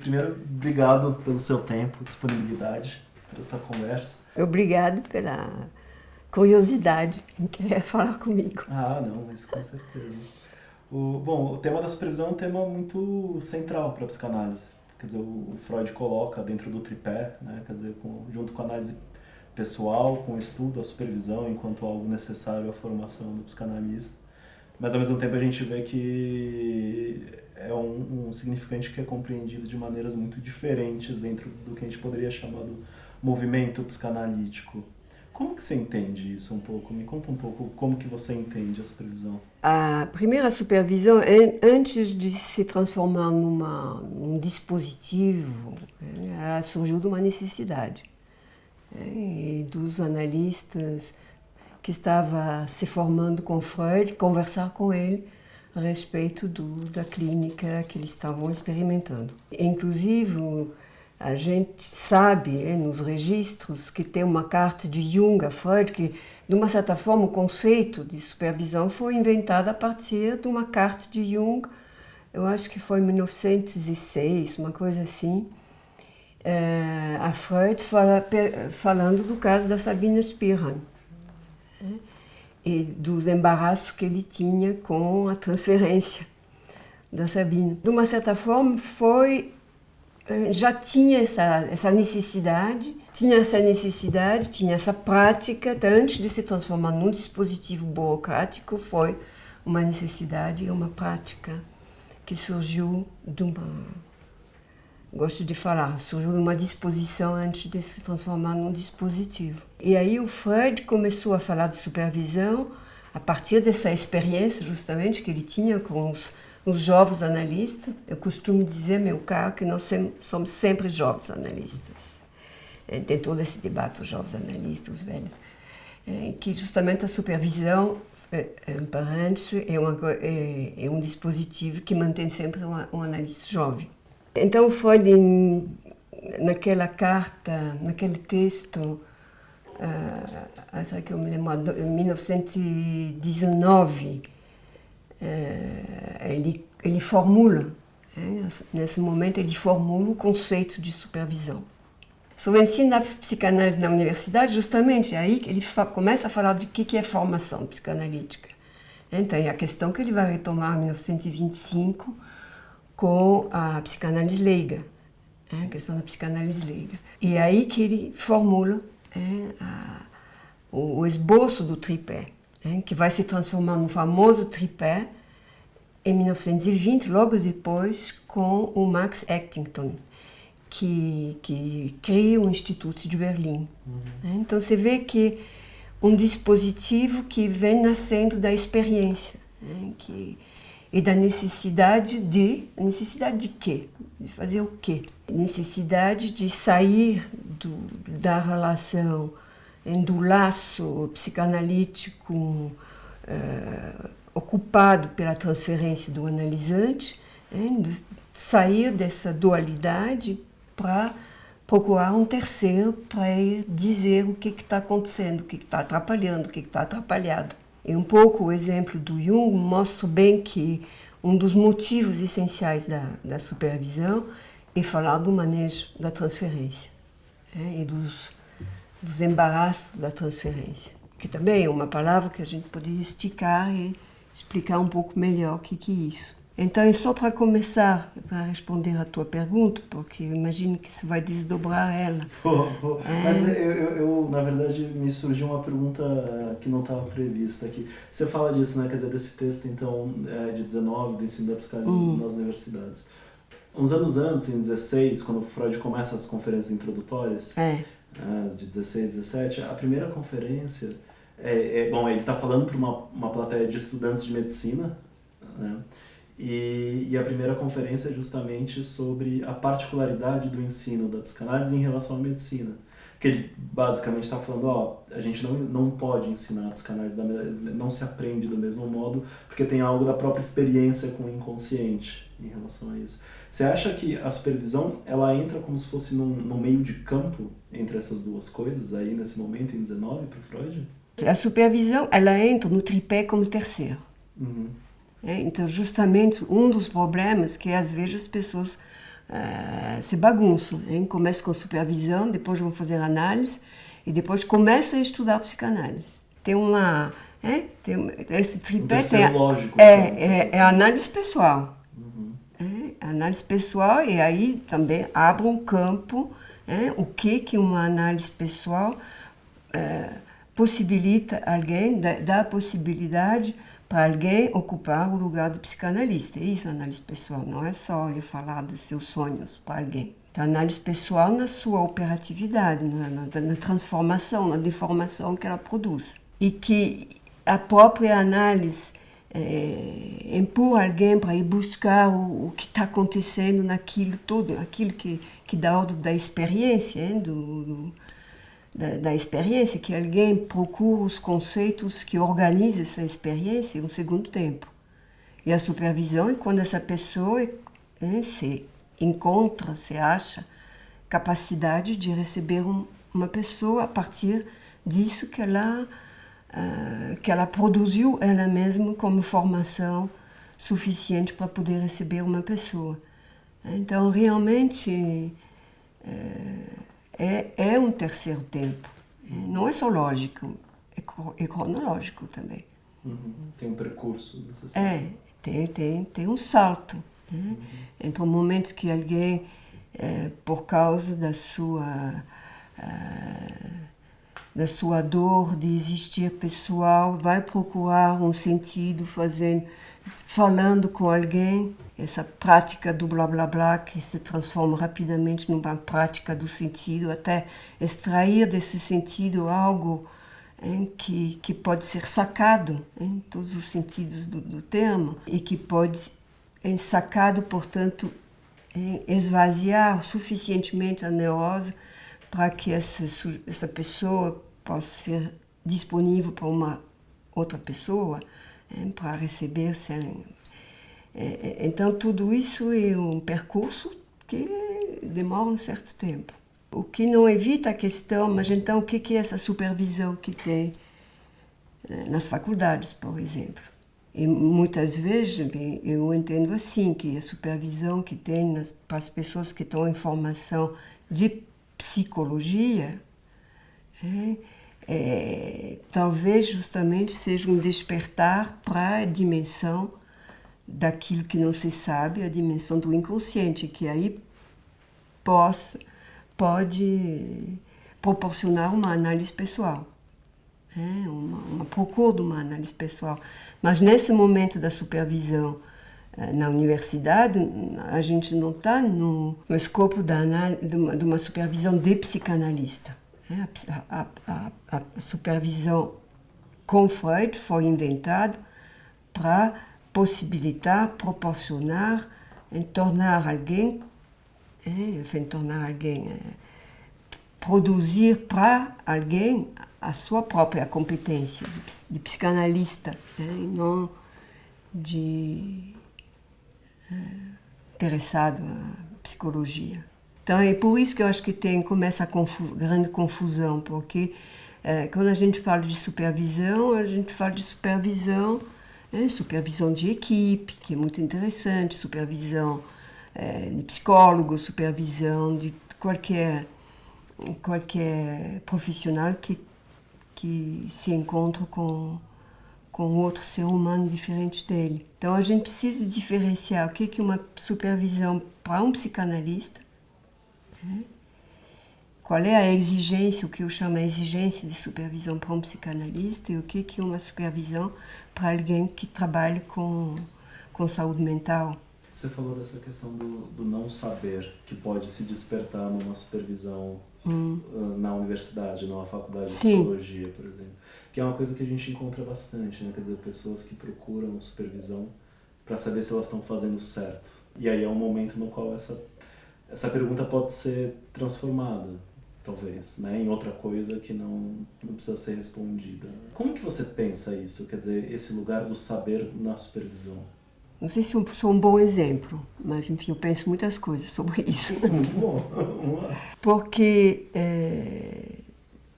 primeiro, obrigado pelo seu tempo, disponibilidade para essa conversa. Obrigado pela curiosidade em querer falar comigo. Ah, não, isso com certeza. O tema da supervisão é um tema muito central para a psicanálise. Quer dizer, o Freud coloca dentro do tripé, né? Quer dizer, junto com a análise pessoal, com o estudo, a supervisão enquanto algo necessário à formação do psicanalista. Mas ao mesmo tempo a gente vê que é um significante que é compreendido de maneiras muito diferentes dentro do que a gente poderia chamar do movimento psicanalítico. Como que você entende isso um pouco? Me conta um pouco como que você entende a supervisão. A primeira supervisão, antes de se transformar num dispositivo, ela surgiu de uma necessidade. E dos analistas que estavam se formando com Freud, conversar com ele a respeito da clínica que eles estavam experimentando. Inclusive, a gente sabe, nos registros, que tem uma carta de Jung a Freud, que, de uma certa forma, o conceito de supervisão foi inventado a partir de uma carta de Jung, eu acho que foi em 1906, uma coisa assim, a Freud falando do caso da Sabine Spiran, e dos embaraços que ele tinha com a transferência da Sabine. De uma certa forma, já tinha essa necessidade, tinha essa prática, antes de se transformar num dispositivo burocrático, foi uma necessidade e uma prática que surgiu surgiu de uma disposição antes de se transformar num dispositivo. E aí o Freud começou a falar de supervisão a partir dessa experiência, justamente, que ele tinha com os jovens analistas. Eu costumo dizer, meu caro, que nós somos sempre jovens analistas. Tem todo esse debate, os jovens analistas, os velhos. Que justamente a supervisão, perante, é um dispositivo que mantém sempre um analista jovem. Então, Freud, naquela carta, naquele texto, que eu me lembro, em 1919, ele formula, nesse momento, ele formula o conceito de supervisão. Sobre o ensino da psicanálise na universidade, justamente, é aí que ele começa a falar do que é formação psicanalítica. Então, é a questão que ele vai retomar em 1925 com a psicanálise leiga, a questão da psicanálise leiga. E é aí que ele formula o esboço do tripé, que vai se transformar no famoso tripé em 1920, logo depois, com o Max Echtington, que cria o Instituto de Berlim. Então você vê que um dispositivo que vem nascendo da experiência, e da necessidade de quê? De fazer o quê? Necessidade de sair da relação, do laço psicanalítico ocupado pela transferência do analisante, de sair dessa dualidade para procurar um terceiro para dizer o que está acontecendo, o que está atrapalhando, o que está atrapalhado. E um pouco o exemplo do Jung mostra bem que um dos motivos essenciais da supervisão é falar do manejo da transferência, e dos embaraços da transferência, que também é uma palavra que a gente poderia esticar e explicar um pouco melhor o que é isso. Então, é só para começar, para responder à tua pergunta, porque eu imagino que você vai desdobrar ela. Mas eu, na verdade, me surgiu uma pergunta que não estava prevista aqui. Você fala disso, né? Quer dizer, desse texto, então, de 19, do ensino da psicanálise nas universidades. Uns anos antes, em 16, quando Freud começa as conferências introdutórias, de 16, 17, a primeira conferência, ele está falando para uma plateia de estudantes de medicina, né? E a primeira conferência é justamente sobre a particularidade do ensino da psicanálise em relação à medicina. Que ele basicamente está falando, a gente não pode ensinar a psicanálise, não se aprende do mesmo modo, porque tem algo da própria experiência com o inconsciente em relação a isso. Você acha que a supervisão, ela entra como se fosse no meio de campo entre essas duas coisas, aí nesse momento, em 19, para o Freud? A supervisão, ela entra no tripé como terceiro. Uhum. Então, justamente, um dos problemas que às vezes as pessoas se bagunçam. Hein? Começa com supervisão, depois vão fazer análise e depois começa a estudar psicanálise. Tem uma... tem esse tripé lógico, é a análise pessoal. Uhum. A análise pessoal, e aí também abre um campo, o que uma análise pessoal possibilita alguém, dá a possibilidade para alguém ocupar o lugar do psicanalista. É isso a análise pessoal, não é só eu falar dos seus sonhos para alguém. Então, a análise pessoal na sua operatividade, na transformação, na deformação que ela produz. E que a própria análise empurra alguém para ir buscar o que está acontecendo naquilo todo, aquilo que dá ordem da experiência, da experiência, que alguém procura os conceitos que organizam essa experiência no segundo tempo. E a supervisão é quando essa pessoa se encontra, se acha capacidade de receber uma pessoa a partir disso que ela produziu ela mesma como formação suficiente para poder receber uma pessoa. Então, realmente, é um terceiro tempo. Não é só lógico, é cronológico também. Uhum. Tem um percurso necessário. Tem um salto. Entre o momento que alguém, por causa da sua dor de existir pessoal, vai procurar um sentido falando com alguém, essa prática do blá blá blá que se transforma rapidamente numa prática do sentido, até extrair desse sentido algo que pode ser sacado em todos os sentidos do termo e que pode ser sacado, portanto, esvaziar suficientemente a neurose para que essa pessoa possa ser disponível para uma outra pessoa, para receber. Então, tudo isso é um percurso que demora um certo tempo. O que não evita a questão, mas então o que é essa supervisão que tem nas faculdades, por exemplo? E muitas vezes eu entendo assim, que a supervisão que tem para as pessoas que estão em formação de psicologia, talvez justamente seja um despertar para a dimensão daquilo que não se sabe, a dimensão do inconsciente, que aí pode proporcionar uma análise pessoal, uma procura de uma análise pessoal. Mas nesse momento da supervisão na universidade, a gente não está no escopo de uma supervisão de psicanalista. A supervisão com Freud foi inventada para possibilitar, proporcionar, tornar alguém, produzir para alguém a sua própria competência de psicanalista, não de interessado na psicologia. Então é por isso que eu acho que começa a grande confusão, porque quando a gente fala de supervisão, a gente fala de supervisão de equipe, que é muito interessante, supervisão de psicólogo, supervisão de qualquer profissional que se encontra com outro ser humano diferente dele. Então a gente precisa diferenciar o que é uma supervisão para um psicanalista, qual é a exigência, o que eu chamo de exigência de supervisão para um psicanalista, e o que é uma supervisão para alguém que trabalha com saúde mental. Você falou dessa questão do não saber, que pode se despertar numa supervisão na universidade, numa faculdade de psicologia, por exemplo. Que é uma coisa que a gente encontra bastante, né? Quer dizer, pessoas que procuram supervisão para saber se elas estão fazendo certo. E aí é um momento no qual essa pergunta pode ser transformada, talvez, né? Em outra coisa que não precisa ser respondida. Como que você pensa isso? Quer dizer, esse lugar do saber na supervisão? Não sei se eu sou um bom exemplo, mas, enfim, eu penso muitas coisas sobre isso. Muito bom, vamos lá. Porque,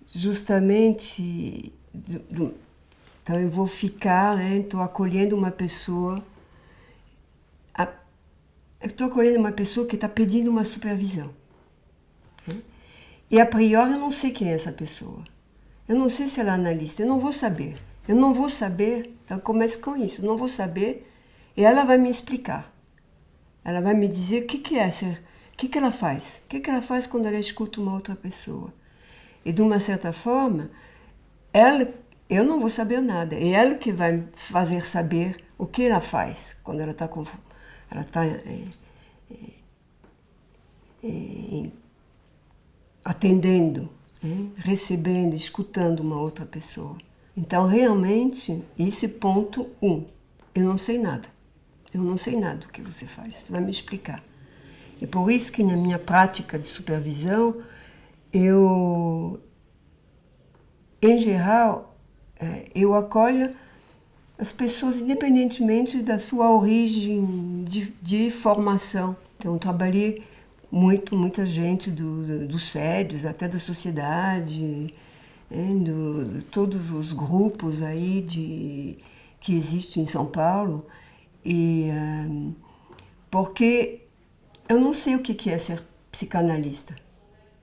justamente, então eu vou ficar, estou acolhendo uma pessoa eu estou acolhendo uma pessoa que está pedindo uma supervisão. E a priori eu não sei quem é essa pessoa. Eu não sei se ela é analista, eu não vou saber. Eu não vou saber, então começa com isso, eu não vou saber, e ela vai me explicar. Ela vai me dizer o que é ser, o que ela faz. O que ela faz quando ela escuta uma outra pessoa. E de uma certa forma, eu não vou saber nada. É ela que vai fazer saber o que ela faz quando ela está atendendo, recebendo, escutando uma outra pessoa. Então, realmente, esse ponto 1, eu não sei nada. Eu não sei nada do que você faz, você vai me explicar. É por isso que na minha prática de supervisão, eu, em geral, eu acolho as pessoas independentemente da sua origem de formação. Então, eu trabalhei muita gente dos SEDES, até da sociedade, de todos os grupos aí que existem em São Paulo, porque eu não sei o que é ser psicanalista.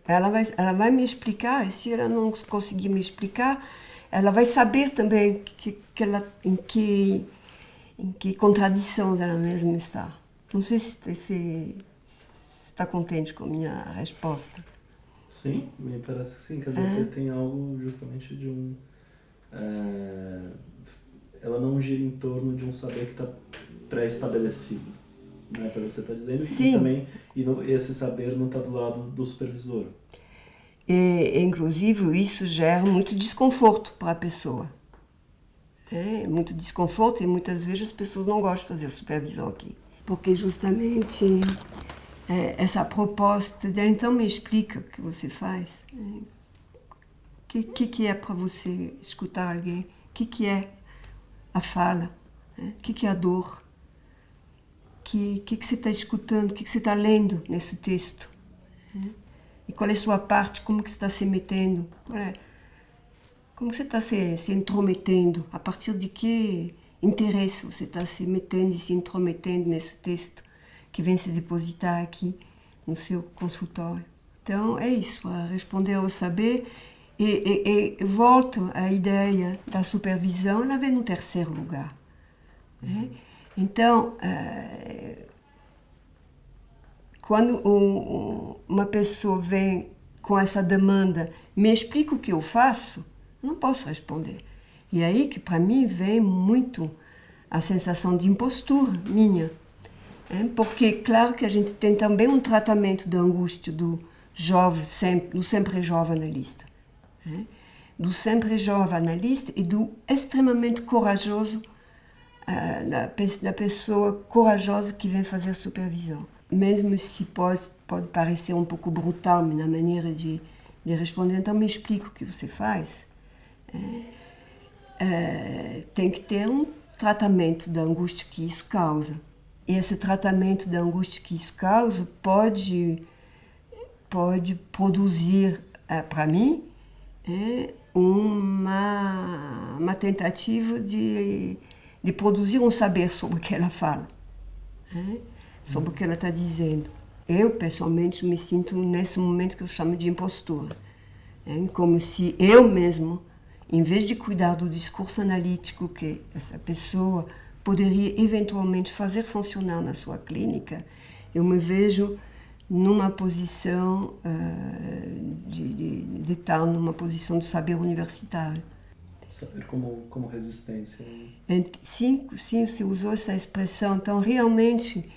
Ela vai me explicar, e se ela não conseguir me explicar, ela vai saber também em que contradição ela mesma está. Não sei se está contente com a minha resposta. Sim, me parece que sim. Quer dizer, tem algo justamente de um... ela não gira em torno de um saber que está pré-estabelecido, né, pelo que você está dizendo. Sim. E também esse saber não está do lado do supervisor. E, inclusive, isso gera muito desconforto para a pessoa. Muito desconforto, e muitas vezes as pessoas não gostam de fazer supervisão aqui. Porque justamente essa proposta de então me explica o que você faz. O que é para você escutar alguém? O que é a fala? O que é a dor? O que você está escutando? O que você está lendo nesse texto? E qual é a sua parte? Como que você está se metendo? Como que você está se intrometendo? A partir de que interesse você está se metendo e se intrometendo nesse texto que vem se depositar aqui no seu consultório? Então, é isso, a responder ao saber. E volto à ideia da supervisão, ela vem no terceiro lugar. Então, quando uma pessoa vem com essa demanda, me explica o que eu faço, eu não posso responder. E aí que para mim vem muito a sensação de impostura minha. Porque, claro que a gente tem também um tratamento da angústia do sempre jovem analista. Do sempre jovem analista e do extremamente corajoso, da pessoa corajosa que vem fazer supervisão. Mesmo se pode parecer um pouco brutal na maneira de responder, então me explica o que você faz. Tem que ter um tratamento da angústia que isso causa. E esse tratamento da angústia que isso causa pode produzir, para mim, uma tentativa de produzir um saber sobre o que ela fala, sobre o que ela está dizendo. Eu, pessoalmente, me sinto nesse momento que eu chamo de impostura. Como se eu mesmo, em vez de cuidar do discurso analítico que essa pessoa poderia eventualmente fazer funcionar na sua clínica, eu me vejo numa posição de estar numa posição de saber universitário. Saber como resistência. Sim, você usou essa expressão. Então, realmente,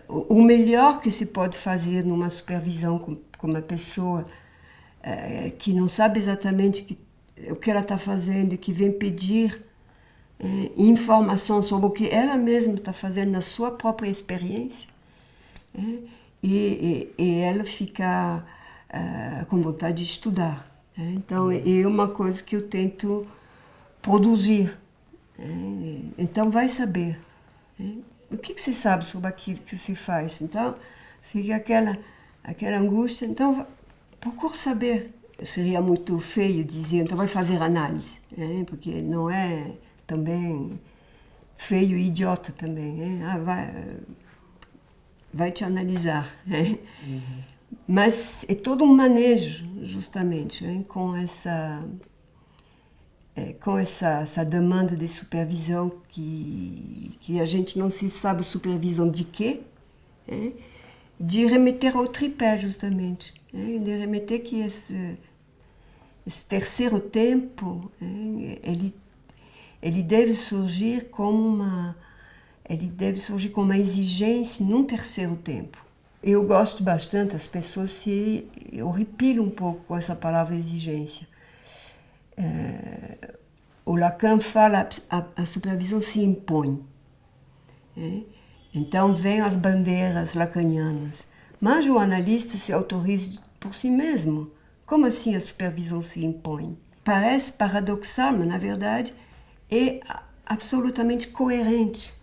o melhor que se pode fazer numa supervisão com uma pessoa que não sabe exatamente o que ela está fazendo e que vem pedir informação sobre o que ela mesma está fazendo na sua própria experiência, e ela ficar com vontade de estudar. Então, é uma coisa que eu tento produzir. Então, vai saber. O que você sabe sobre aquilo que você faz? Então, fica aquela angústia. Então, procure saber. Seria muito feio dizer, então vai fazer análise, porque não é também feio e idiota também. vai te analisar. Mas é todo um manejo, justamente, com essa demanda de supervisão que a gente não se sabe supervisão de quê, de remeter ao tripé, justamente, de remeter que esse terceiro tempo, ele deve surgir como uma exigência num terceiro tempo. Eu gosto bastante, as pessoas se horripilam um pouco com essa palavra exigência. O Lacan fala a supervisão se impõe. Então vêm as bandeiras lacanianas. Mas o analista se autoriza por si mesmo. Como assim a supervisão se impõe? Parece paradoxal, mas na verdade é absolutamente coerente.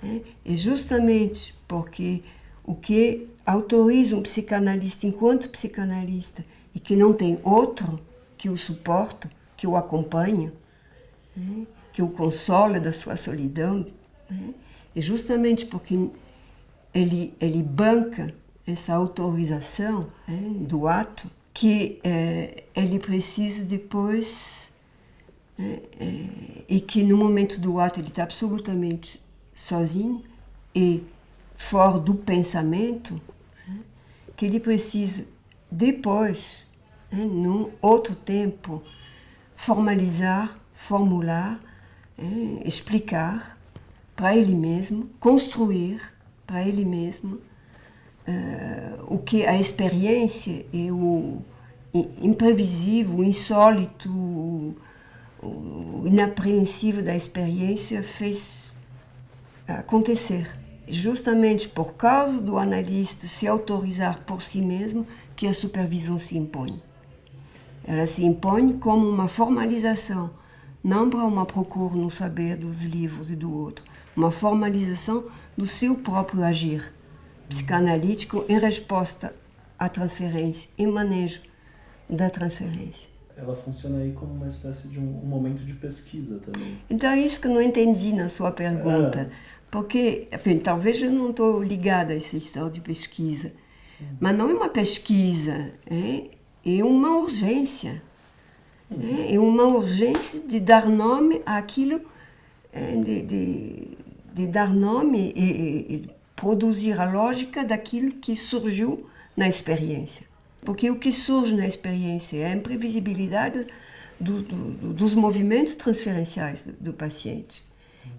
É justamente porque o que autoriza um psicanalista enquanto psicanalista e que não tem outro que o suporta, que o acompanha, que o consola da sua solidão, é justamente porque ele banca essa autorização do ato que ele precisa depois, e que no momento do ato ele está absolutamente sozinho e fora do pensamento, que ele precisa depois, num outro tempo, formalizar, formular, explicar para ele mesmo, construir para ele mesmo o que a experiência e o imprevisível, o insólito, o inapreensível da experiência fez acontecer. Justamente por causa do analista se autorizar por si mesmo que a supervisão se impõe. Ela se impõe como uma formalização, não para uma procura no saber dos livros e do outro, uma formalização do seu próprio agir psicanalítico em resposta à transferência, em manejo da transferência. Ela funciona aí como uma espécie de um momento de pesquisa também. Então é isso que eu não entendi na sua pergunta, porque, enfim, talvez eu não estou ligada a essa história de pesquisa, mas não é uma pesquisa, é uma urgência. É uma urgência de dar nome àquilo, de dar nome e produzir a lógica daquilo que surgiu na experiência. Porque o que surge na experiência é a imprevisibilidade dos movimentos transferenciais do paciente.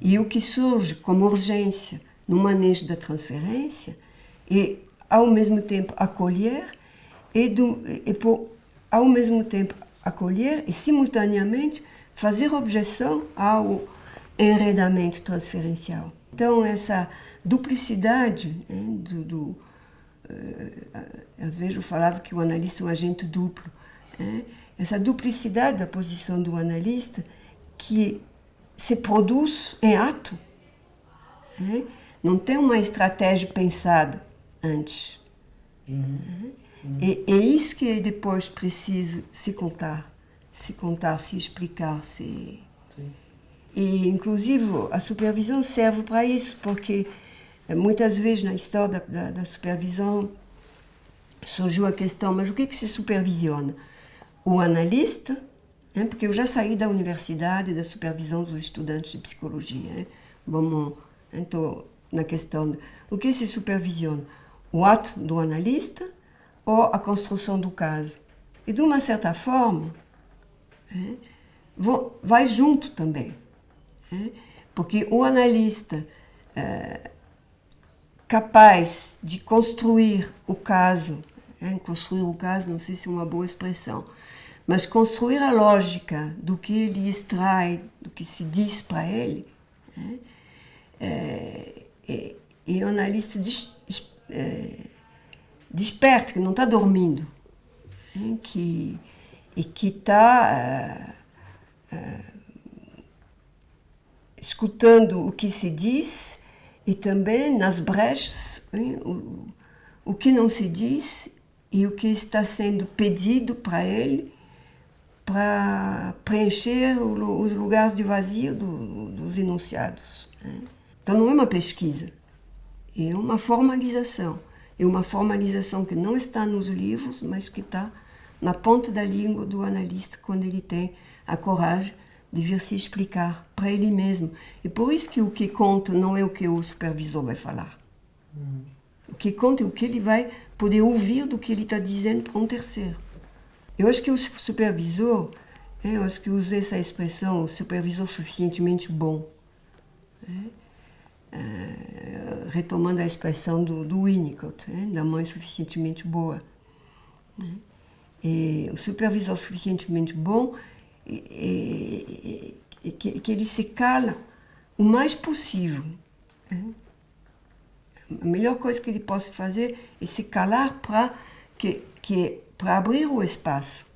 E o que surge como urgência no manejo da transferência é, ao mesmo tempo, acolher ao mesmo tempo, acolher e, simultaneamente, fazer objeção ao enredamento transferencial. Então, essa duplicidade, às vezes eu falava que o analista é um agente duplo, essa duplicidade da posição do analista que se produz em ato, não tem uma estratégia pensada antes. É isso que depois precisa se contar, se explicar. Sim. E, inclusive, a supervisão serve para isso, porque muitas vezes na história da supervisão surgiu a questão, mas o que se supervisiona? O analista, porque eu já saí da universidade, da supervisão dos estudantes de psicologia. Vamos, então, na questão, o que se supervisiona? O ato do analista ou a construção do caso? E, de uma certa forma, vai junto também. Porque o analista capaz de construir o caso, não sei se é uma boa expressão, mas construir a lógica do que ele extrai, do que se diz para ele, é um analista desperto, que não está dormindo, que está escutando o que se diz e também nas brechas o que não se diz e o que está sendo pedido para ele para preencher os lugares de vazio dos enunciados. Então não é uma pesquisa, é uma formalização. É uma formalização que não está nos livros, mas que está na ponta da língua do analista quando ele tem a coragem de vir se explicar para ele mesmo. E por isso que o que conta não é o que o supervisor vai falar. O que conta é o que ele vai poder ouvir do que ele está dizendo para um terceiro. Eu acho que o supervisor, eu acho que eu usei essa expressão, o supervisor suficientemente bom. Retomando a expressão do Winnicott, da mãe suficientemente boa. E o supervisor suficientemente bom que ele se cala o mais possível. A melhor coisa que ele possa fazer é se calar para abrir o espaço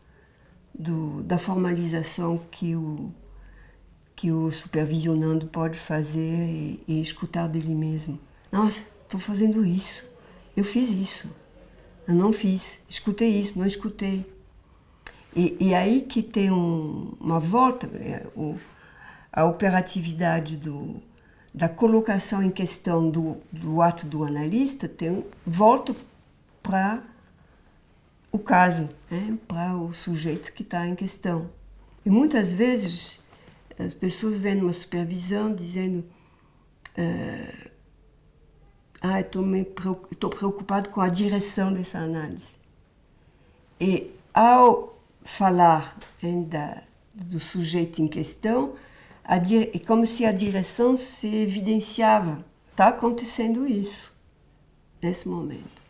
da formalização que o supervisionando pode fazer e escutar dele mesmo. Nossa, estou fazendo isso. Eu fiz isso. Eu não fiz. Escutei isso, não escutei. E aí que tem uma volta, a operatividade da colocação em questão do ato do analista volta para o caso, para o sujeito que está em questão. E muitas vezes as pessoas vêm numa supervisão dizendo estou preocupado com a direção dessa análise. E ao falar do sujeito em questão, é como se a direção se evidenciava. Está acontecendo isso, nesse momento.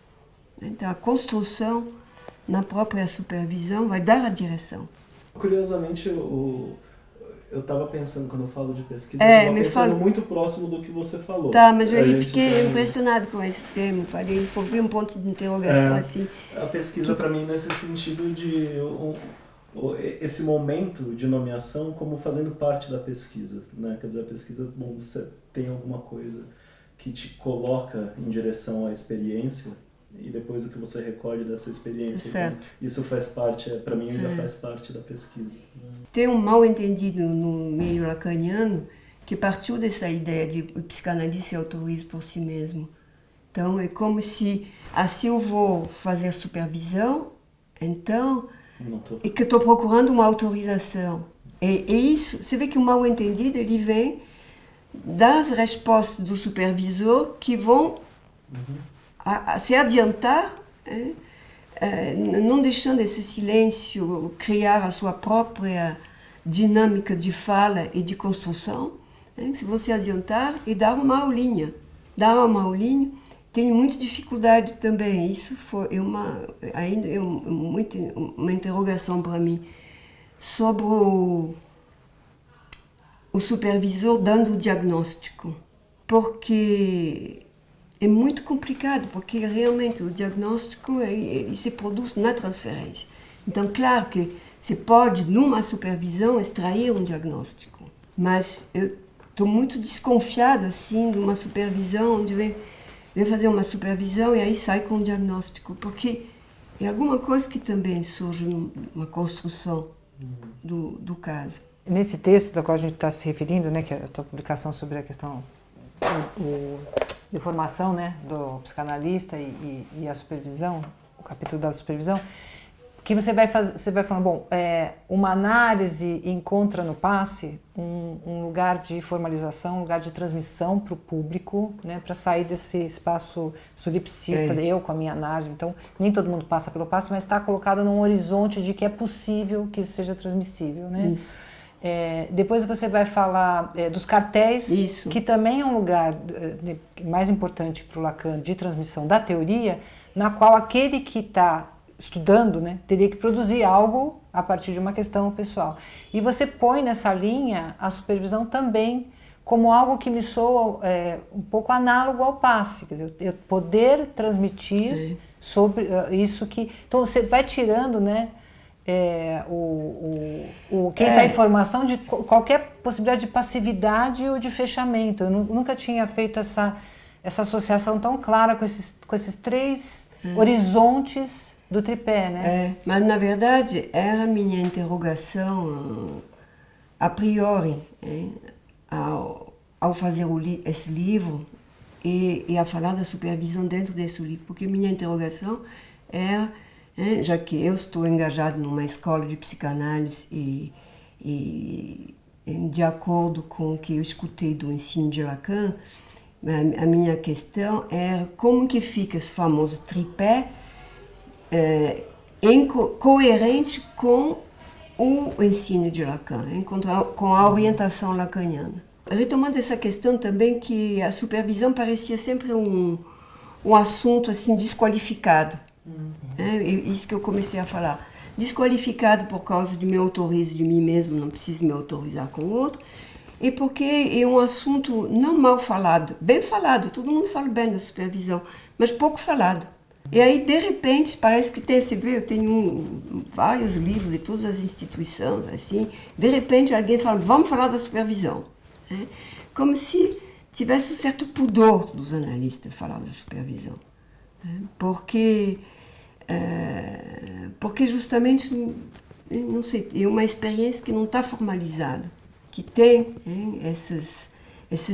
Então, a construção na própria supervisão vai dar a direção. Curiosamente, eu estava pensando, quando eu falo de pesquisa, eu estava pensando muito próximo do que você falou. Tá, mas eu fiquei impressionado com esse termo, falei, foi um ponto de interrogação assim. A pesquisa, para mim, nesse sentido de esse momento de nomeação como fazendo parte da pesquisa, né? Quer dizer, a pesquisa, você tem alguma coisa que te coloca em direção à experiência e depois o que você recolhe dessa experiência. Certo. Então, isso faz parte, para mim, ainda faz parte da pesquisa. Tem um mal-entendido no meio lacaniano que partiu dessa ideia de o psicanalista se autoriza por si mesmo. Então, é como se, assim eu vou fazer supervisão, então, é que estou procurando uma autorização. E isso, você vê que o mal-entendido, ele vem das respostas do supervisor que vão a se adiantar, não deixando esse silêncio criar a sua própria dinâmica de fala e de construção, se você adiantar e dar uma aulinha. Dar uma aulinha, tenho muita dificuldade também. Isso foi uma interrogação para mim sobre o supervisor dando o diagnóstico, porque é muito complicado, porque realmente o diagnóstico ele se produz na transferência. Então, claro que você pode, numa supervisão, extrair um diagnóstico, mas eu estou muito desconfiada assim, de uma supervisão onde vem fazer uma supervisão e aí sai com um diagnóstico, porque é alguma coisa que também surge numa construção do caso. Nesse texto da qual a gente está se referindo, né, que é a tua publicação sobre a questão de formação, né, do psicanalista e a supervisão, o capítulo da supervisão, que você vai falando, uma análise encontra no passe um lugar de formalização, um lugar de transmissão para o público, né, para sair desse espaço solipsista, eu com a minha análise. Então, nem todo mundo passa pelo passe, mas está colocado num horizonte de que é possível que isso seja transmissível, né? Isso. Depois você vai falar dos cartéis, Isso. Que também é um lugar mais importante para o Lacan de transmissão da teoria, na qual aquele que está estudando, né, teria que produzir algo a partir de uma questão pessoal. E você põe nessa linha a supervisão também como algo que me soa um pouco análogo ao passe, quer dizer, eu poder transmitir sobre isso que... Então você vai tirando, né, quem está em formação de qualquer possibilidade de passividade ou de fechamento. Eu nunca tinha feito essa associação tão clara com esses três horizontes do tripé, né? Mas na verdade era a minha interrogação a priori, ao fazer esse livro e a falar da supervisão dentro desse livro, porque minha interrogação é, já que eu estou engajado numa escola de psicanálise e de acordo com o que eu escutei do ensino de Lacan, a minha questão é como que fica esse famoso tripé coerente com o ensino de Lacan, com a orientação lacaniana. Retomando essa questão também, que a supervisão parecia sempre um assunto assim desqualificado. Isso que eu comecei a falar. Desqualificado por causa de me autorizo de mim mesmo, não preciso me autorizar com o outro, e porque é um assunto não mal falado, bem falado, todo mundo fala bem da supervisão, mas pouco falado. E aí, de repente, parece que tem, você vê, eu tenho vários livros de todas as instituições, assim, de repente alguém fala, vamos falar da supervisão. Como se tivesse um certo pudor dos analistas falar da supervisão. Porque justamente, não sei, é uma experiência que não está formalizada, que tem esses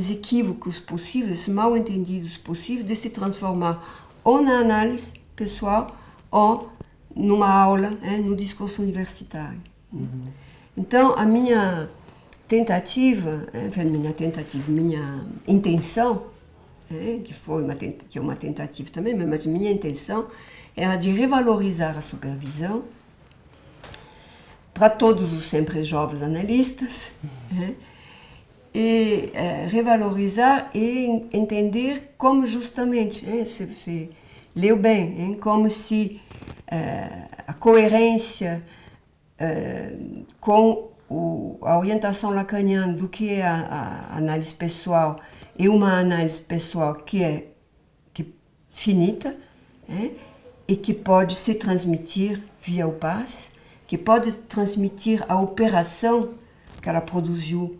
equívocos possíveis, esses mal entendidos possíveis de se transformar ou na análise pessoal ou numa aula, no discurso universitário. Então, a minha tentativa, minha intenção, que é uma tentativa também, mas minha intenção era de revalorizar a supervisão para todos os sempre jovens analistas, e revalorizar e entender como justamente, se leu bem, como se a coerência com a orientação lacaniana do que é a análise pessoal e uma análise pessoal que é finita, e que pode se transmitir via o passe, que pode transmitir a operação que ela produziu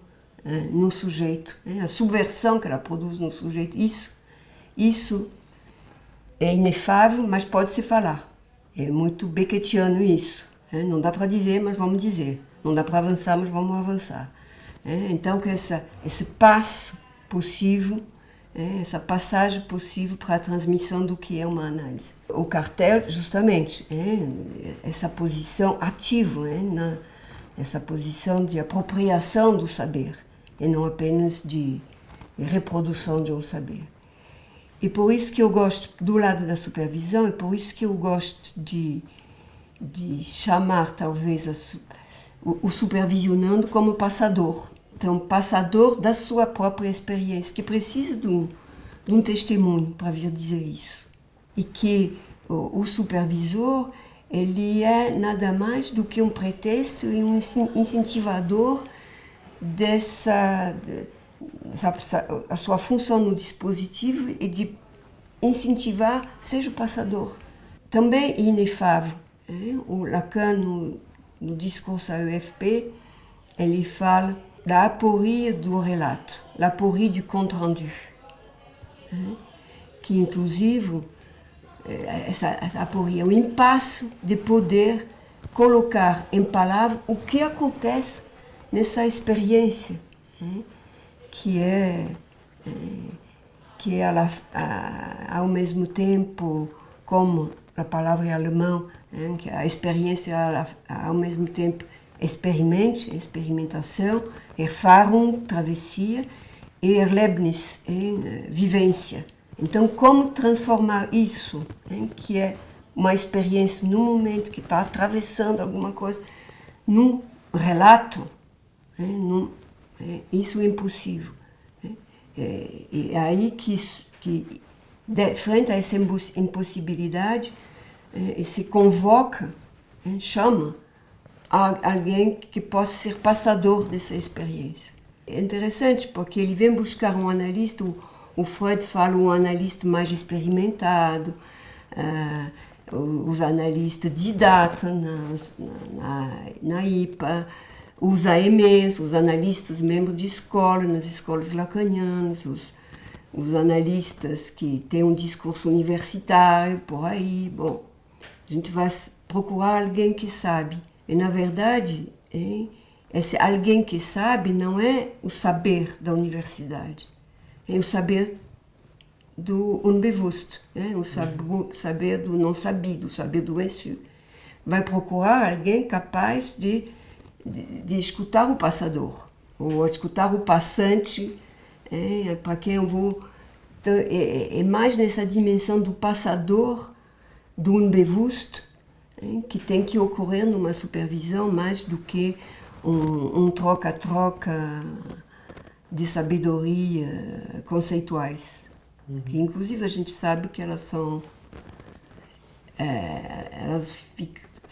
no sujeito, a subversão que ela produz no sujeito. Isso é inefável, mas pode-se falar. É muito beckettiano isso. Não dá para dizer, mas vamos dizer. Não dá para avançar, mas vamos avançar. Então, que esse passo possível, essa passagem possível para a transmissão do que é uma análise. O cartel, justamente, essa posição ativa, essa posição de apropriação do saber, e não apenas de reprodução de um saber. E por isso que eu gosto, do lado da supervisão, e por isso que eu gosto de chamar, talvez, o supervisionando como passador. Então, passador da sua própria experiência, que precisa de um testemunho para vir dizer isso. E que o supervisor, ele é nada mais do que um pretexto e um incentivador a sua função no dispositivo e de incentivar, seja o passador. Também inefável. O Lacan, no discurso à UFP, ele fala da aporia do relato, l'aporie du compte-rendu, que inclusive essa aporia é o impasse de poder colocar em palavras o que acontece nessa experiência, que é ao mesmo tempo, como a palavra em alemão, que a experiência é ao mesmo tempo experimentação, Erfahrung, travessia, e Erlebnis, vivência. Então, como transformar isso, que é uma experiência no momento que está atravessando alguma coisa, num relato, isso é impossível. É aí que frente a essa impossibilidade, se convoca, chama alguém que possa ser passador dessa experiência. É interessante porque ele vem buscar um analista, o Freud fala um analista mais experimentado, os analistas didatas na IPA, os AMEs, os analistas membros de escola, nas escolas lacanianas, os analistas que têm um discurso universitário, por aí. Bom, a gente vai procurar alguém que sabe. E, na verdade, esse alguém que sabe não é o saber da universidade, é o saber do unbewusst, né? O saber do não sabido, o saber do insu. Vai procurar alguém capaz de escutar o passador, ou escutar o passante, para quem eu vou... Então, é mais nessa dimensão do passador, do unbewusst, que tem que ocorrer numa supervisão mais do que um troca-troca de sabedoria conceituais. Que inclusive a gente sabe que elas são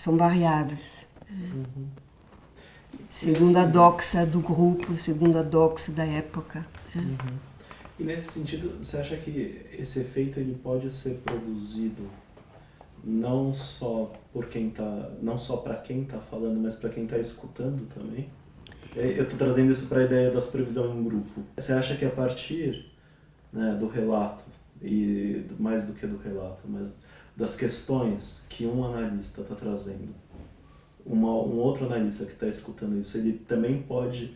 variáveis. Segundo a doxa do grupo, segundo a doxa da época. E nesse sentido, você acha que esse efeito ele pode ser produzido não só para quem está falando, mas para quem está escutando também? Eu estou trazendo isso para a ideia da supervisão em grupo. Você acha que a partir, né, do relato, e mais do que do relato, mas das questões que um analista está trazendo, um outro analista que está escutando isso, ele também pode,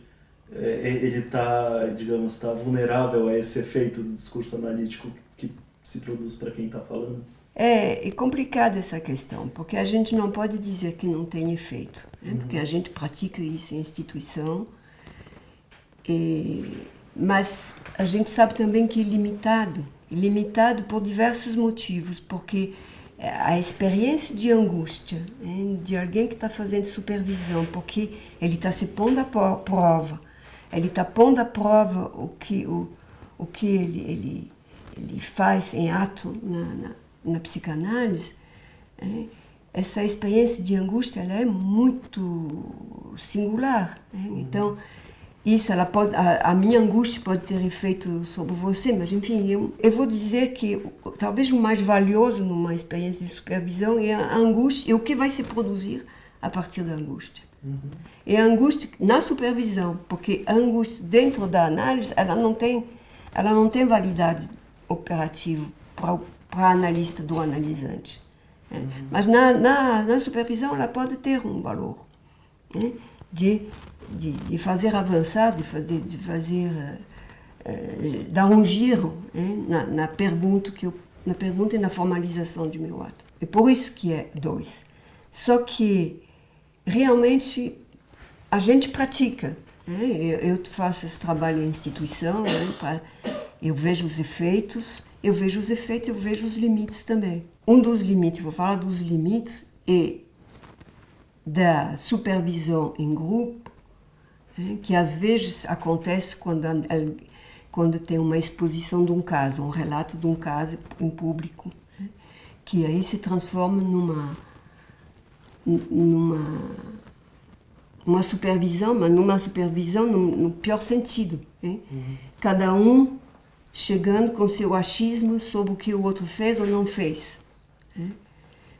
ele está, digamos, está vulnerável a esse efeito do discurso analítico que se produz para quem está falando? É complicada essa questão, porque a gente não pode dizer que não tem efeito, né? Porque a gente pratica isso em instituição, mas a gente sabe também que é limitado por diversos motivos, porque a experiência de angústia, né, de alguém que está fazendo supervisão, porque ele está se pondo à prova, ele está pondo à prova o que ele faz em ato na psicanálise, essa experiência de angústia ela é muito singular. Então, isso, a minha angústia pode ter efeito sobre você, mas enfim, eu vou dizer que talvez o mais valioso numa experiência de supervisão é a angústia e o que vai se produzir a partir da angústia. E a angústia na supervisão, porque a angústia dentro da análise, ela não tem validade operativa para analista do analisante. Mas na supervisão ela pode ter um valor, né, de fazer avançar, de fazer dar um giro, né, na pergunta e na formalização do meu ato. É por isso que é 2. Só que realmente a gente pratica. Eu faço esse trabalho em instituição, né, eu vejo os efeitos, eu vejo os limites também. Um dos limites, vou falar dos limites, é da supervisão em grupo, que às vezes acontece quando tem uma exposição de um caso, um relato de um caso em público, que aí se transforma numa supervisão, mas numa supervisão no pior sentido. Cada um chegando com seu achismo sobre o que o outro fez ou não fez.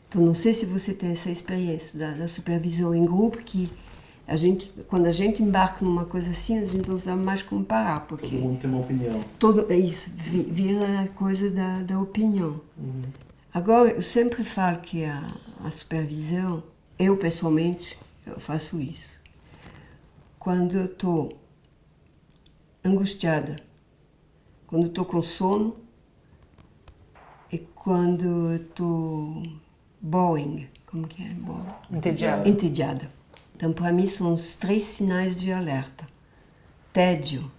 Então, não sei se você tem essa experiência da supervisão em grupo, que quando a gente embarca numa coisa assim, a gente não sabe mais como parar. Porque todo mundo tem uma opinião. Isso, vira a coisa da opinião. Agora, eu sempre falo que a supervisão, eu pessoalmente, eu faço isso. Quando eu estou angustiada, quando eu estou com sono e quando eu estou boring, como que é? Entediada. Então, para mim, são os 3 sinais de alerta. Tédio,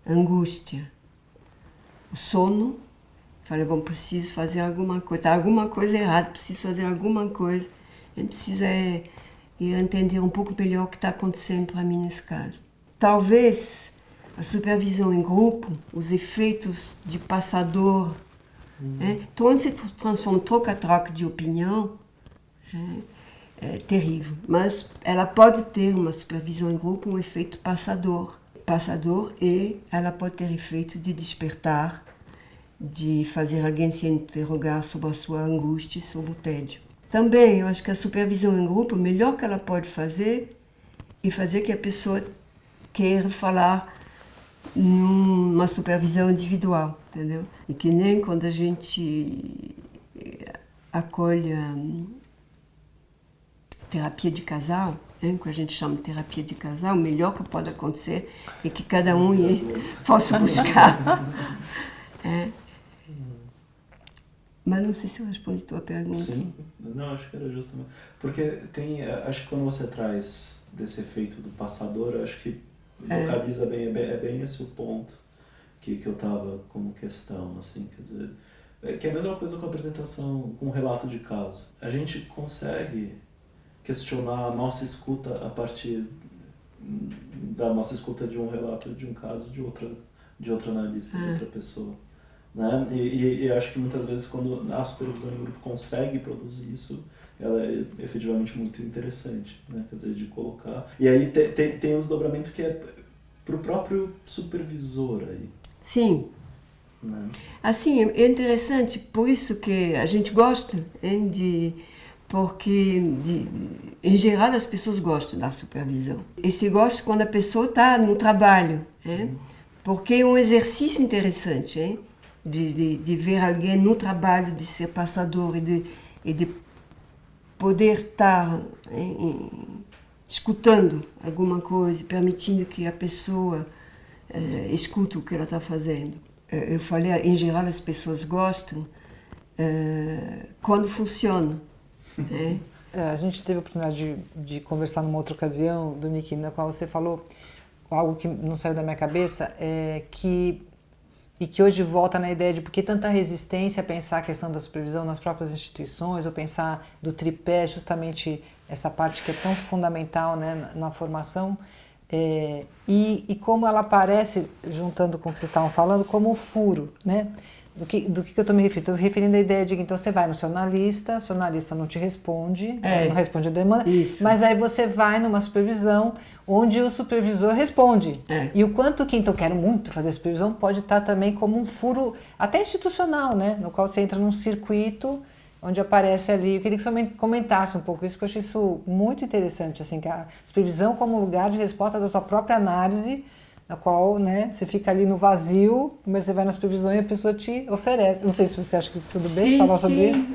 angústia, o sono. Falei, bom, preciso fazer alguma coisa. Está alguma coisa errada, preciso fazer alguma coisa. A gente precisa entender um pouco melhor o que está acontecendo para mim nesse caso. Talvez a supervisão em grupo, os efeitos de passador, então, onde se transforma em troca-troca de opinião, é terrível. Mas ela pode ter, uma supervisão em grupo, um efeito passador, e ela pode ter efeito de despertar, de fazer alguém se interrogar sobre a sua angústia e sobre o tédio. Também, eu acho que a supervisão em grupo, o melhor que ela pode fazer é fazer que a pessoa queira falar numa supervisão individual, entendeu? E que nem quando a gente acolhe terapia de casal, que a gente chama de terapia de casal, o melhor que pode acontecer é que cada um possa buscar Mas não sei se eu respondi a tua pergunta. Sim, não, acho que era justamente. Porque acho que quando você traz desse efeito do passador, acho que localiza bem, é bem esse o ponto que eu tava como questão, assim, quer dizer, que é a mesma coisa com a apresentação, com o relato de caso. A gente consegue questionar a nossa escuta a partir da nossa escuta de um relato de um caso de outra analista, de outra pessoa. Né? E acho que muitas vezes quando a supervisão em grupo consegue produzir isso, ela é efetivamente muito interessante, né? Quer dizer, de colocar. E aí tem um desdobramento que é para o próprio supervisor aí. Sim. Né? Assim, é interessante, por isso que a gente gosta, hein, porque em geral as pessoas gostam da supervisão. E se gosta quando a pessoa está no trabalho, hein? Porque é um exercício interessante, hein? De ver alguém no trabalho, de ser passador e de poder estar escutando alguma coisa, permitindo que a pessoa escute o que ela está fazendo. Eu falei, em geral as pessoas gostam quando funciona. A gente teve a oportunidade de conversar numa outra ocasião, Donique, na qual você falou algo que não saiu da minha cabeça, e que hoje volta na ideia de por que tanta resistência a pensar a questão da supervisão nas próprias instituições, ou pensar do tripé, justamente essa parte que é tão fundamental, né, na formação, e como ela aparece, juntando com o que vocês estavam falando, como um furo, né? Do que eu estou me referindo? Estou me referindo à ideia de que então você vai no seu analista não te responde, não responde a demanda, mas aí você vai numa supervisão onde o supervisor responde. E o quanto que então quero muito fazer supervisão pode estar também como um furo até institucional, né? No qual você entra num circuito onde aparece ali. Eu queria que você comentasse um pouco isso, porque eu achei isso muito interessante, assim, que a supervisão como lugar de resposta da sua própria análise, na qual, né, você fica ali no vazio, mas você vai na supervisão e a pessoa te oferece. Não sei se você acha que tudo bem falar sobre isso.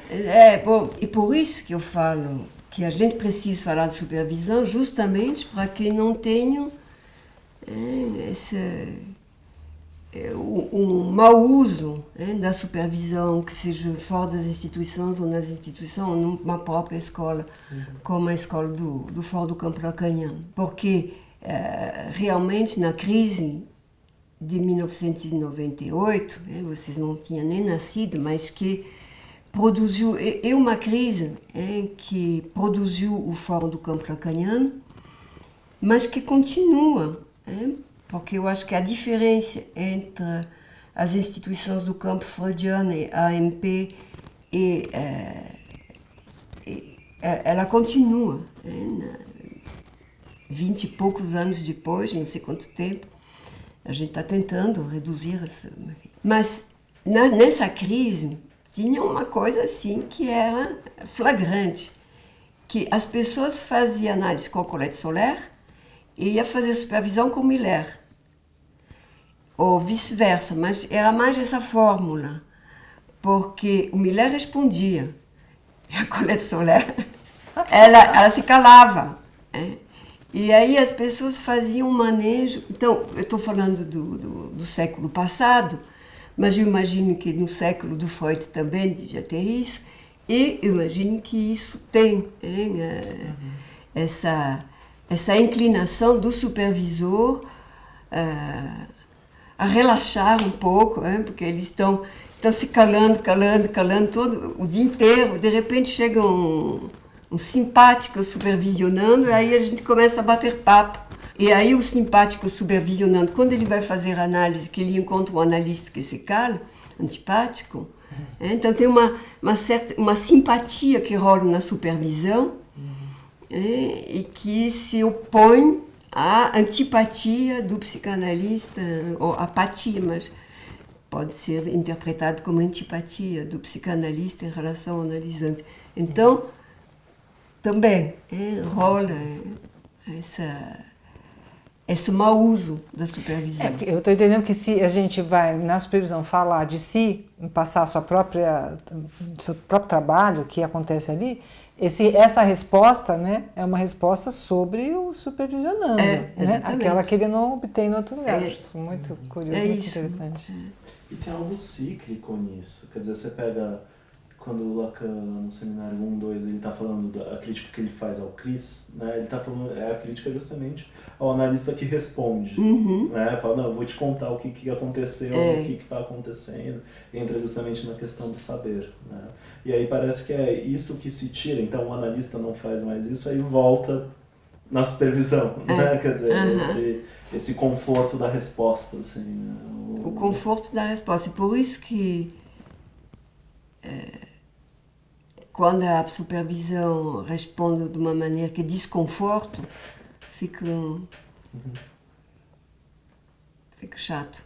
Bom, e por isso que eu falo que a gente precisa falar de supervisão, justamente para que não tenha um mau uso da supervisão, que seja fora das instituições ou nas instituições, ou numa própria escola, como a escola do Foro do Campo Lacaniano. Porque realmente na crise de 1998, vocês não tinham nem nascido, mas que produziu, uma crise que produziu o Fórum do Campo Lacaniano, mas que continua, porque eu acho que a diferença entre as instituições do campo freudiano e a AMP, ela continua, 20 e poucos anos depois, não sei quanto tempo, a gente está tentando reduzir essa... Mas nessa crise tinha uma coisa assim que era flagrante, que as pessoas faziam análise com a Colette Soler e ia fazer supervisão com o Miller, ou vice-versa, mas era mais essa fórmula, porque o Miller respondia, e a Colette Soler, ela se calava, E aí as pessoas faziam um manejo. Então, eu estou falando do século passado, mas eu imagino que no século do Freud também devia ter isso, e eu imagino que isso tem essa inclinação do supervisor a relaxar um pouco, porque eles estão se calando todo o dia inteiro, de repente chega um simpático supervisionando, e aí a gente começa a bater papo. E aí o simpático supervisionando, quando ele vai fazer análise, que ele encontra um analista que se cala, antipático, então tem uma simpatia que rola na supervisão, e que se opõe à antipatia do psicanalista, ou apatia, mas pode ser interpretado como antipatia do psicanalista em relação ao analisante. Então, também rola esse mau uso da supervisão. Eu estou entendendo que se a gente vai na supervisão falar de si, passar seu próprio trabalho, o que acontece ali, essa resposta, né, é uma resposta sobre o supervisionando, né? Aquela que ele não obtém em outro lugar. Isso é muito curioso, muito interessante. E tem algo cíclico nisso. Quer dizer, você pega quando o Lacan, no seminário 1, 2, ele está falando da crítica que ele faz ao Cris, né? Ele está falando, a crítica justamente ao analista que responde, né? Fala, não, eu vou te contar o que aconteceu, o que está acontecendo, entra justamente na questão do saber, né? E aí parece que é isso que se tira, então o analista não faz mais isso, aí volta na supervisão, né? Quer dizer, esse conforto da resposta, assim, né? O conforto da resposta. E por isso que quando a supervisão responde de uma maneira que desconforto, fica chato.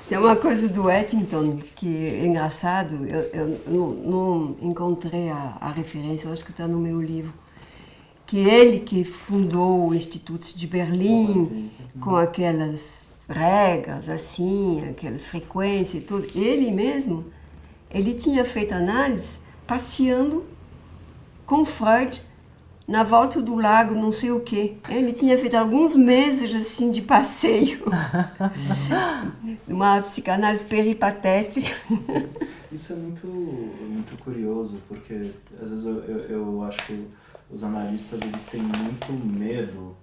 Tem uma coisa do Eddington que é engraçado, eu não encontrei a referência, eu acho que está no meu livro, que ele que fundou o Instituto de Berlim, com aquelas regras, assim, aquelas frequências e tudo, ele mesmo, ele tinha feito análise passeando com Freud na volta do lago, não sei o quê. Ele tinha feito alguns meses assim de passeio, uma psicanálise peripatética. Isso é muito curioso, porque às vezes eu acho que os analistas eles têm muito medo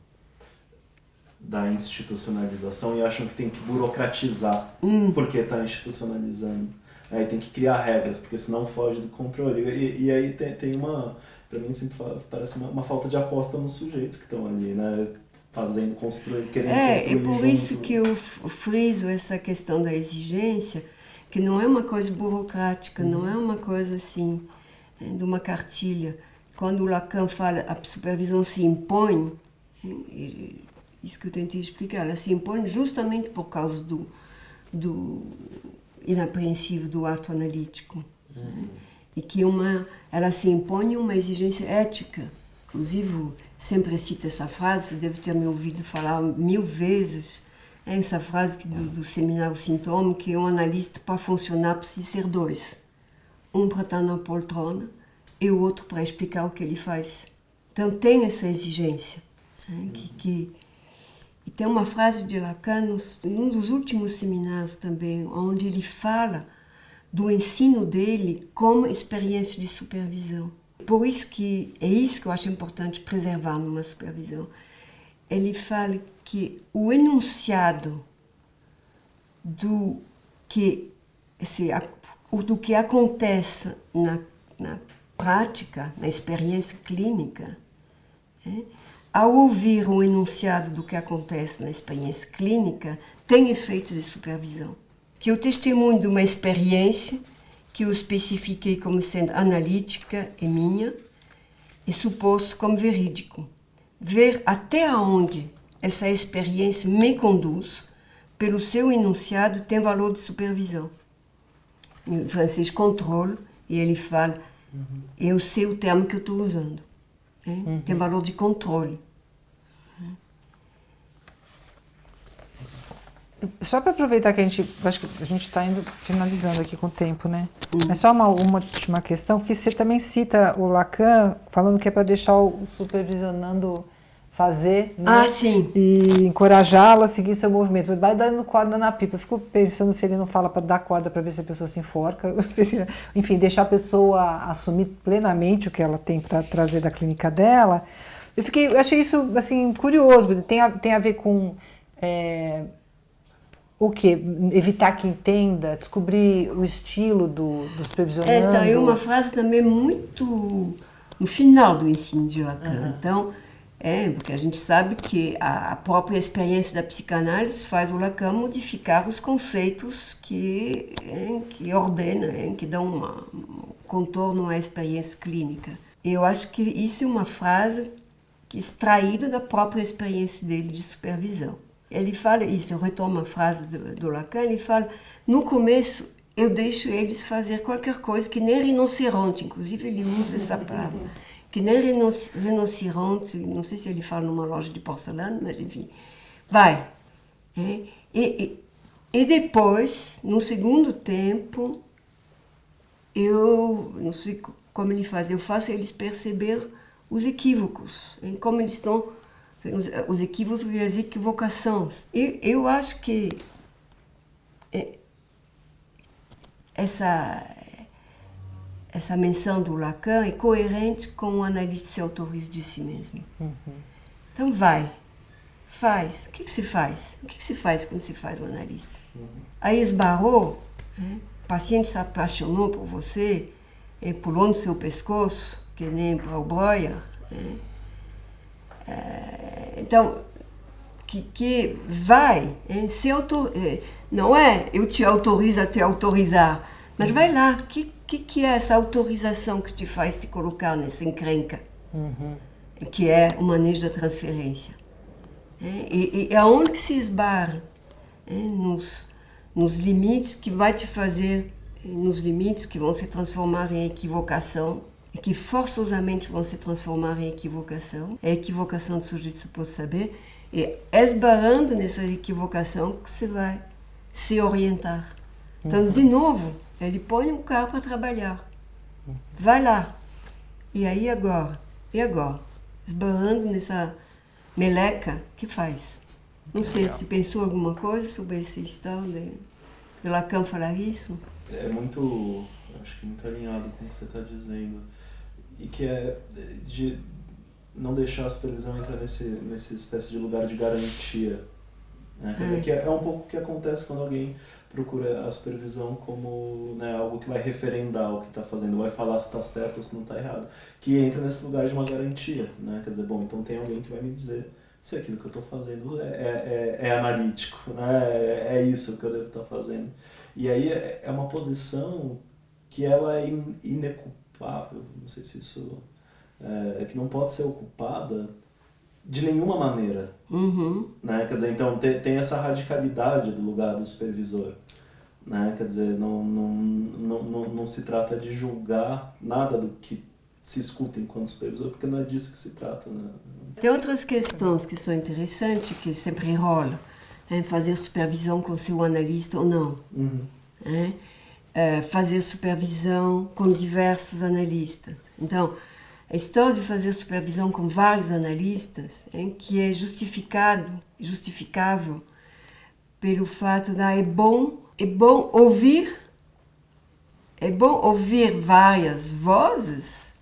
da institucionalização e acham que tem que burocratizar porque está institucionalizando. Aí tem que criar regras, porque senão foge do controle. E aí tem uma... Para mim sempre parece uma falta de aposta nos sujeitos que estão ali, né? Querendo construir É por junto. isso que eu friso essa questão da exigência, que não é uma coisa burocrática, não é uma coisa assim, de uma cartilha. Quando o Lacan fala a supervisão se impõe, isso que eu tentei explicar, ela se impõe justamente por causa do inapreensível do ato analítico. E que ela se impõe uma exigência ética. Inclusive, sempre cito essa frase, deve ter me ouvido falar 1000 vezes, essa frase do seminário Sintoma, que um analista, para funcionar, precisa ser 2. Um para estar na poltrona e o outro para explicar o que ele faz. Então, tem essa exigência. E tem uma frase de Lacan, num dos últimos seminários também, onde ele fala do ensino dele como experiência de supervisão. Por isso que é isso que eu acho importante preservar numa supervisão. Ele fala que o enunciado do que acontece na prática, na experiência clínica, ao ouvir um enunciado do que acontece na experiência clínica, tem efeito de supervisão. Que o testemunho de uma experiência que eu especifiquei como sendo analítica e minha é suposto como verídico. Ver até onde essa experiência me conduz, pelo seu enunciado, tem valor de supervisão. Em francês, controle, e ele fala, eu sei o termo que eu estou usando. Tem valor de controle. Só para aproveitar que acho que a gente está indo finalizando aqui com o tempo, né? É só uma última questão, que você também cita o Lacan falando que é para deixar o supervisionando fazer, né? Ah, sim. E encorajá-lo a seguir seu movimento. Vai dando corda na pipa. Eu fico pensando se ele não fala para dar corda para ver se a pessoa se enforca. Ou seja, enfim, deixar a pessoa assumir plenamente o que ela tem para trazer da clínica dela. Eu achei isso assim curioso, tem a ver com o quê? Evitar que entenda, descobrir o estilo do supervisionando. Então, é uma frase também muito no final do ensino de Lacan. Então, porque a gente sabe que a própria experiência da psicanálise faz o Lacan modificar os conceitos que ordenam, que dão um contorno à experiência clínica. Eu acho que isso é uma frase extraída da própria experiência dele de supervisão. Ele fala isso, eu retomo a frase do Lacan, ele fala, no começo eu deixo eles fazer qualquer coisa que nem rinoceronte, inclusive ele usa essa palavra, que nem rinoceronte, não sei se ele fala numa loja de porcelana, mas enfim, vai. E depois, no segundo tempo, eu não sei como ele faz, eu faço eles perceber os equívocos, como eles estão, os equívocos e as equivocações. Eu acho que essa menção do Lacan é coerente com o analista se autoriza de si mesmo. Então vai, faz. O que se faz? O que se faz quando se faz o analista? Aí esbarrou, o paciente se apaixonou por você, pulou no seu pescoço, que nem para o Breuer. Então, que vai, não é eu te autorizo a te autorizar, mas vai lá, que é essa autorização que te faz te colocar nessa encrenca, que é o manejo da transferência. E aonde que se esbarra? Nos limites que vai te fazer, nos limites que vão se transformar em equivocação, e que forçosamente vão se transformar em equivocação, é a equivocação do sujeito suposto saber, e esbarrando nessa equivocação que você vai se orientar. Então, de novo, ele põe um carro para trabalhar. Vai lá. E aí agora? E agora? Esbarrando nessa meleca, que faz? Não sei se pensou alguma coisa sobre essa história de Lacan falar isso. É muito, acho que muito alinhado com o que você está dizendo. E que é de não deixar a supervisão entrar nesse espécie de lugar de garantia. Né? Quer dizer, que é um pouco o que acontece quando alguém procura a supervisão como, né, algo que vai referendar o que está fazendo, vai falar se está certo ou se não está errado. Que entra nesse lugar de uma garantia. Né? Quer dizer, bom, então tem alguém que vai me dizer se aquilo que eu estou fazendo é analítico, né? É isso que eu devo estar fazendo. E aí é uma posição que ela é inocupável, não sei se isso que não pode ser ocupada de nenhuma maneira. Né? Quer dizer, então tem essa radicalidade do lugar do supervisor. Né? Quer dizer, não se trata de julgar nada do que se escuta enquanto supervisor, porque não é disso que se trata. Né? Tem outras questões que são interessantes, que sempre rola, fazer supervisão com seu analista ou não. Fazer supervisão com diversos analistas. Então, a história de fazer supervisão com vários analistas, que é justificável pelo fato de é bom ouvir várias vozes,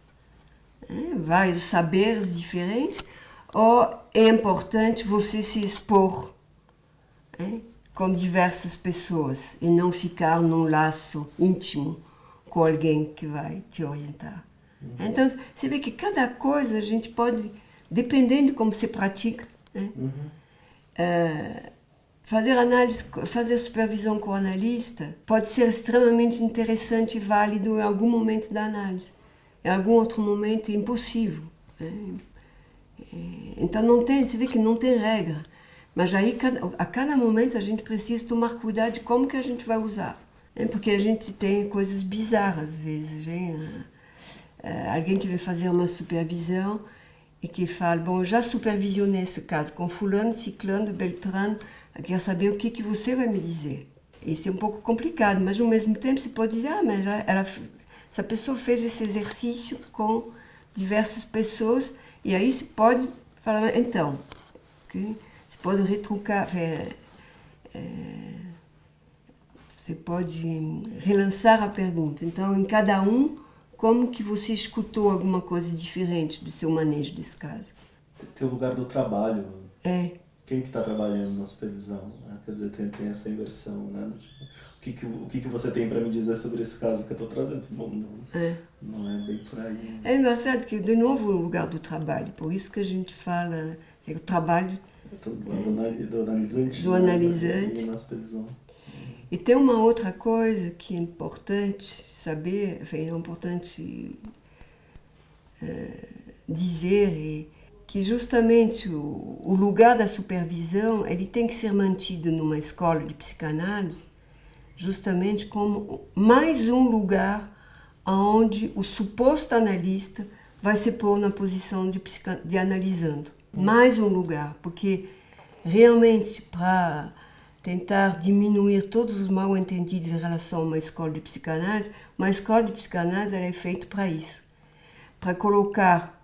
vários saberes diferentes, ou é importante você se expor com diversas pessoas e não ficar num laço íntimo com alguém que vai te orientar. Então, você vê que cada coisa a gente pode, dependendo de como se pratica, fazer supervisão com o analista pode ser extremamente interessante e válido em algum momento da análise. Em algum outro momento é impossível. Então você vê que não tem regra. Mas aí, a cada momento, a gente precisa tomar cuidado de como que a gente vai usar. Porque a gente tem coisas bizarras, às vezes. Alguém que vai fazer uma supervisão e que fala, bom, já supervisionei esse caso com fulano, ciclano, beltrano, quero saber o que você vai me dizer. Isso é um pouco complicado, mas ao mesmo tempo você pode dizer, mas essa pessoa fez esse exercício com diversas pessoas, e aí você pode falar, então, okay? Você pode retrucar, você pode relançar a pergunta. Então, em cada como que você escutou alguma coisa diferente do seu manejo desse caso? Tem o lugar do trabalho. Quem que está trabalhando na supervisão? Né? Quer dizer, tem essa inversão. Né? O que você tem para me dizer sobre esse caso que eu estou trazendo? Bom, não é bem por aí. É engraçado que, de novo, o lugar do trabalho. Por isso que a gente fala que o trabalho... Do analisante. Do analisante. Na supervisão. E tem uma outra coisa que é importante saber, é importante dizer, que justamente o lugar da supervisão ele tem que ser mantido numa escola de psicanálise, justamente como mais um lugar onde o suposto analista vai se pôr na posição de analisando. Mais um lugar, porque realmente para tentar diminuir todos os mal-entendidos em relação a uma escola de psicanálise ela é feita para isso, para colocar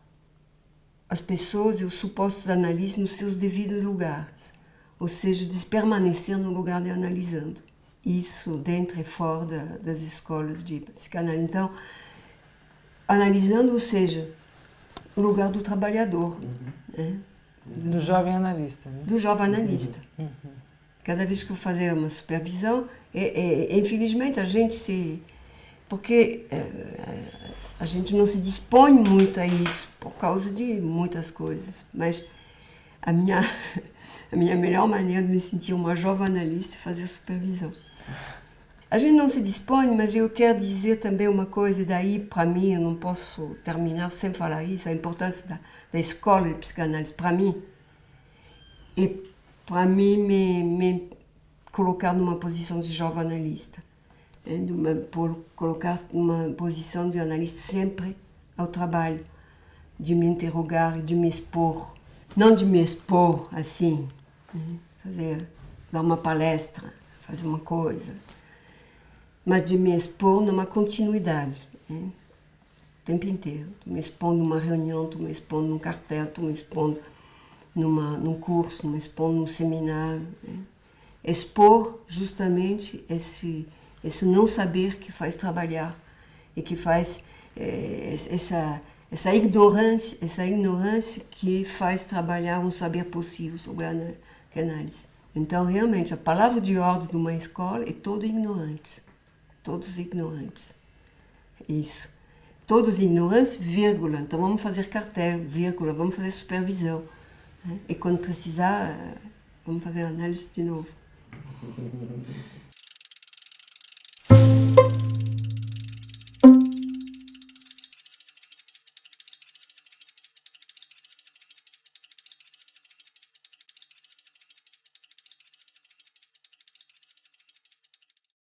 as pessoas e os supostos analistas nos seus devidos lugares, ou seja, de permanecer no lugar de analisando. Isso dentro e fora das escolas de psicanálise. Então, analisando, ou seja, o lugar do trabalhador, né? Do jovem analista. Né? Do jovem analista. Cada vez que eu vou fazer uma supervisão, infelizmente a gente se... Porque a gente não se dispõe muito a isso, por causa de muitas coisas. Mas a minha melhor maneira de me sentir uma jovem analista é fazer supervisão. A gente não se dispõe, mas eu quero dizer também uma coisa, e daí, para mim, eu não posso terminar sem falar isso, a importância da escola de psicanálise, para mim, e para mim me colocar numa posição de jovem analista, né? Colocar numa posição de analista sempre ao trabalho, de me interrogar, de me expor, não de me expor assim, né? Dar uma palestra, fazer uma coisa, mas de me expor numa continuidade, né? O tempo inteiro. Estou me expondo numa reunião, estou me expondo num cartel, estou me expondo num curso, me expondo num seminário. Né? Expor justamente esse não saber que faz trabalhar e que faz essa ignorância que faz trabalhar um saber possível sobre a análise. Então, realmente, a palavra de ordem de uma escola é todos ignorantes. Todos ignorantes. Isso. Todos ignorantes, vírgula. Então vamos fazer cartel, vírgula. Vamos fazer supervisão. Né? E quando precisar, vamos fazer análise de novo.